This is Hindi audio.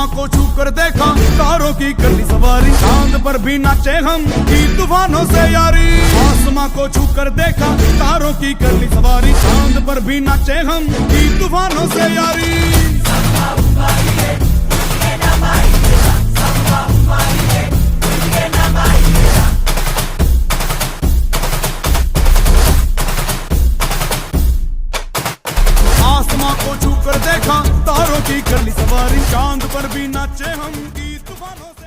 आसमां को छू कर देखा, तारों की कर ली सवारी, चांद पर भी नाचे हम की तूफानों से यारी। आसमां को छू कर देखा, तारों की कर ली सवारी, चांद पर भी नाचे हम की तूफानों से यारी। आसमां को छू कर देखा, तारों की कर ली सवारी, चांद पर भी नाचे हम की तूफानों से।